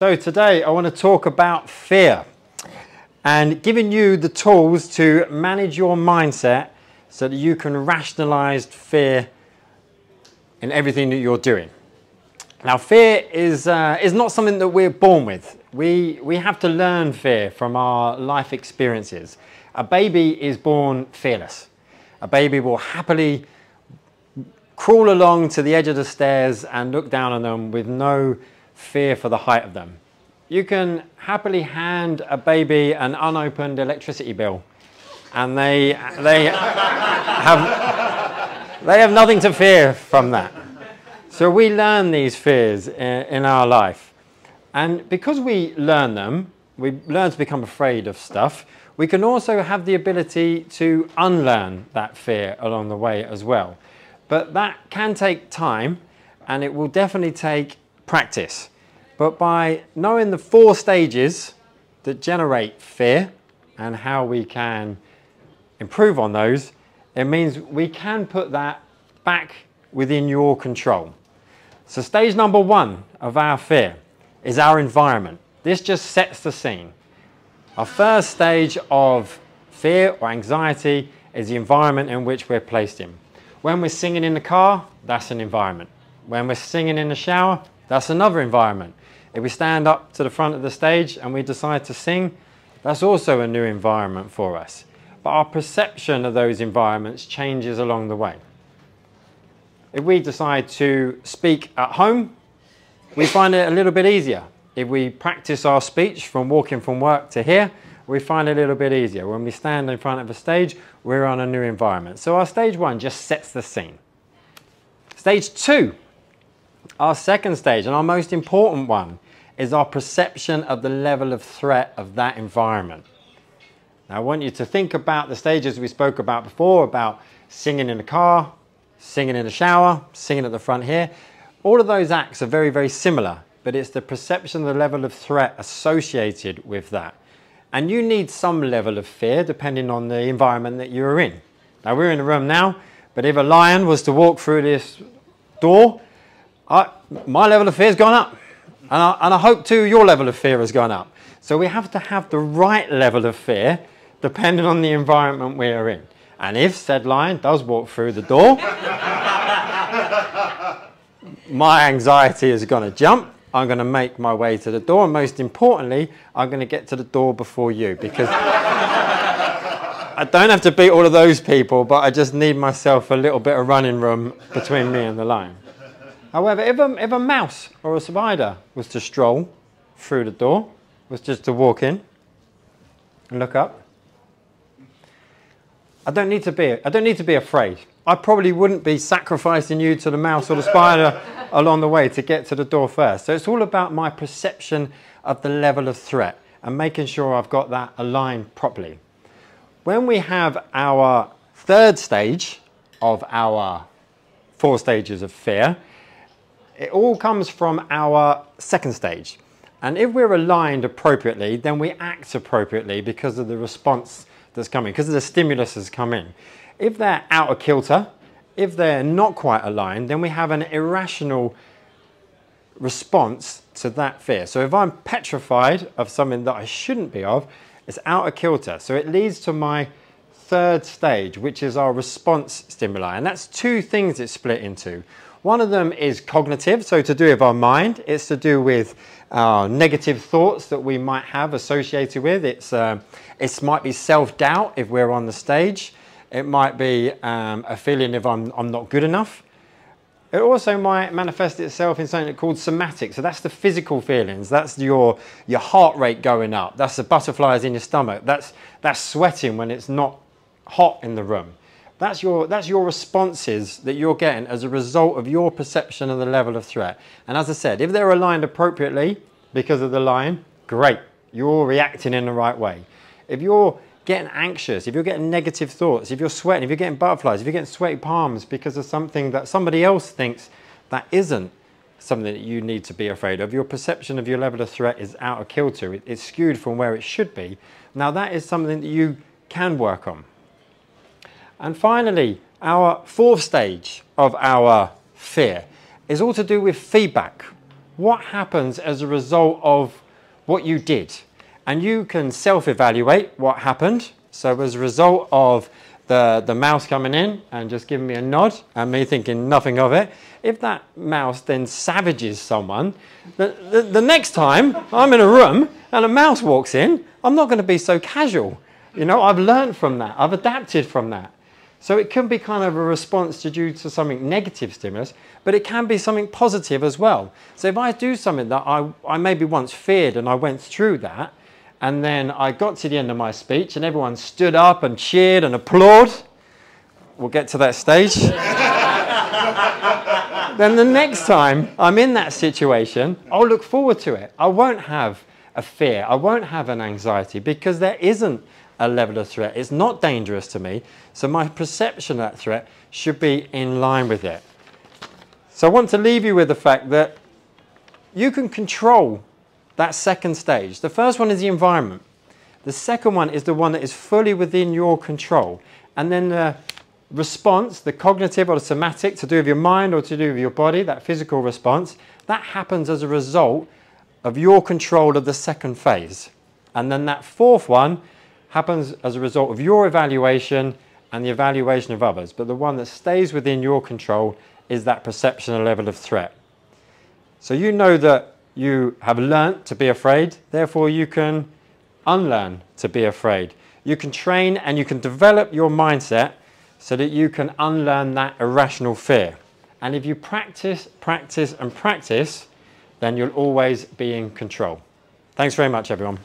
So today I want to talk about fear and giving you the tools to manage your mindset so that you can rationalize fear in everything that you're doing. Now, fear is not something that we're born with. We have to learn fear from our life experiences. A baby is born fearless. A baby will happily crawl along to the edge of the stairs and look down on them with no fear for the height of them. You can happily hand a baby an unopened electricity bill and they have nothing to fear from that. So we learn these fears in our life, and because we learn them, we learn to become afraid of stuff. We can also have the ability to unlearn that fear along the way as well. But that can take time, and it will definitely take practice. But by knowing the 4 stages that generate fear and how we can improve on those, it means we can put that back within your control. So stage number 1 of our fear is our environment. This just sets the scene. Our first stage of fear or anxiety is the environment in which we're placed in. When we're singing in the car, that's an environment. When we're singing in the shower, that's another environment. If we stand up to the front of the stage and we decide to sing, that's also a new environment for us. But our perception of those environments changes along the way. If we decide to speak at home, we find it a little bit easier. If we practice our speech from walking from work to here, we find it a little bit easier. When we stand in front of a stage, we're on a new environment. So our stage 1 just sets the scene. Stage 2, our second stage and our most important one, is our perception of the level of threat of that environment. Now I want you to think about the stages we spoke about before, about singing in the car, singing in the shower, singing at the front here. All of those acts are very, very similar, but it's the perception of the level of threat associated with that. And you need some level of fear depending on the environment that you're in. Now we're in a room now, but if a lion was to walk through this door, my level of fear has gone up. And I hope too your level of fear has gone up. So we have to have the right level of fear depending on the environment we're in. And if said lion does walk through the door, my anxiety is going to jump. I'm going to make my way to the door, and most importantly, I'm going to get to the door before you, because I don't have to beat all of those people, but I just need myself a little bit of running room between me and the lion. However, if a mouse or a spider was to stroll through the door, was just to walk in and look up, I don't need to be afraid. I probably wouldn't be sacrificing you to the mouse or the spider along the way to get to the door first. So it's all about my perception of the level of threat and making sure I've got that aligned properly. When we have our third stage of our 4 stages of fear, it all comes from our second stage. And if we're aligned appropriately, then we act appropriately because of the response that's coming, because of the stimulus that's come in. If they're out of kilter, if they're not quite aligned, then we have an irrational response to that fear. So if I'm petrified of something that I shouldn't be of, it's out of kilter. So it leads to my third stage, which is our response stimuli. And that's 2 things it's split into. One of them is cognitive, so to do with our mind. It's to do with negative thoughts that we might have associated with. It might be self-doubt if we're on the stage. It might be a feeling if I'm not good enough. It also might manifest itself in something called somatic. So that's the physical feelings. That's your heart rate going up. That's the butterflies in your stomach. That's sweating when it's not hot in the room. That's your responses that you're getting as a result of your perception of the level of threat. And as I said, if they're aligned appropriately because of the lion, great. You're reacting in the right way. If you're getting anxious, if you're getting negative thoughts, if you're sweating, if you're getting butterflies, if you're getting sweaty palms because of something that somebody else thinks that isn't something that you need to be afraid of, your perception of your level of threat is out of kilter. It's skewed from where it should be. Now that is something that you can work on. And finally, our 4th stage of our fear is all to do with feedback. what happens as a result of what you did. And you can self-evaluate what happened. So as a result of the mouse coming in and just giving me a nod and me thinking nothing of it, if that mouse then savages someone, the next time I'm in a room and a mouse walks in, I'm not going to be so casual. You know, I've learned from that. I've adapted from that. So it can be kind of a response due to something negative stimulus, but it can be something positive as well. So if I do something that I maybe once feared and I went through that, and then I got to the end of my speech and everyone stood up and cheered and applauded. We'll get to that stage. Then the next time I'm in that situation, I'll look forward to it. I won't have a fear. I won't have an anxiety because there isn't a level of threat. It's not dangerous to me. So my perception of that threat should be in line with it. So I want to leave you with the fact that you can control that second stage. The first one is the environment. The second one is the one that is fully within your control. And then the response, the cognitive or the somatic, to do with your mind or to do with your body, that physical response, that happens as a result of your control of the second phase. And then that fourth one happens as a result of your evaluation and the evaluation of others. But the one that stays within your control is that perception and level of threat. So you know that you have learnt to be afraid, therefore you can unlearn to be afraid. You can train and you can develop your mindset so that you can unlearn that irrational fear. And if you practice, practice and practice, then you'll always be in control. Thanks very much, everyone.